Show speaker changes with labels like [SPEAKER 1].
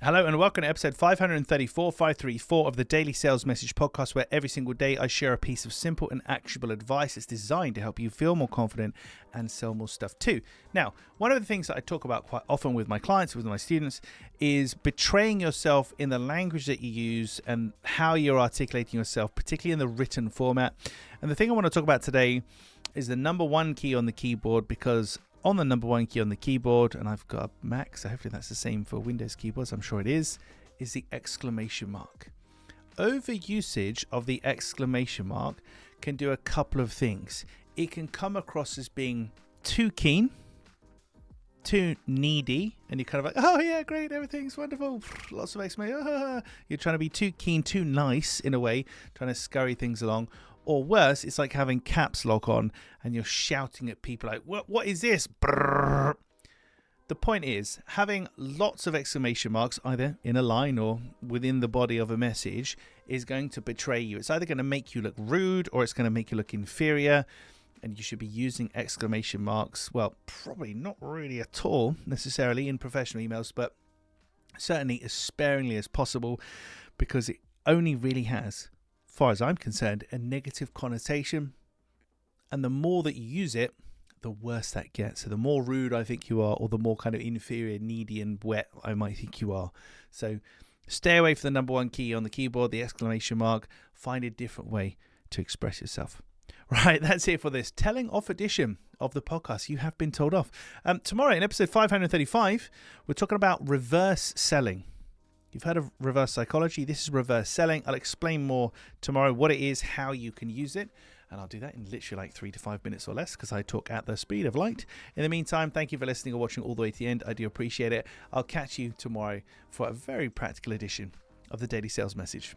[SPEAKER 1] Hello and welcome to episode 534 of the Daily Sales Message Podcast, where every single day I share a piece of simple and actionable advice that's designed to help you feel more confident and sell more stuff too. Now, one of the things that I talk about quite often with my clients, with my students, is betraying yourself in the language that you use and how you're articulating yourself, particularly in the written format. And the thing I want to talk about today is the number one key on the keyboard, because on the number one key on the keyboard, and I've got a Mac, so hopefully that's the same for Windows keyboards, I'm sure it is the exclamation mark. Overusage of the exclamation mark can do a couple of things. It can come across as being too keen, too needy, and you're kind of like, oh yeah, great, everything's wonderful, lots of exclamation. You're trying to be too keen, too nice in a way, trying to scurry things along. Or worse, it's like having caps lock on and you're shouting at people like, what is this? Brrr. The point is, having lots of exclamation marks, either in a line or within the body of a message, is going to betray you. It's either going to make you look rude or it's going to make you look inferior. And you should be using exclamation marks, well, probably not really at all necessarily in professional emails, but certainly as sparingly as possible, because it only really has, as far as I'm concerned, a negative connotation, and the more that you use it, the worse that gets. So the more rude I think you are, or the more kind of inferior, needy and wet I might think you are. So stay away from the number one key on the keyboard, the exclamation mark. Find a different way to express yourself. Right, that's it for this telling off edition of the podcast. You have been told off. Tomorrow in episode 535, we're talking about reverse selling. You've heard of reverse psychology. This is reverse selling. I'll explain more tomorrow what it is, how you can use it. And I'll do that in literally like 3 to 5 minutes or less, because I talk at the speed of light. In the meantime, thank you for listening or watching all the way to the end. I do appreciate it. I'll catch you tomorrow for a very practical edition of the Daily Sales Message.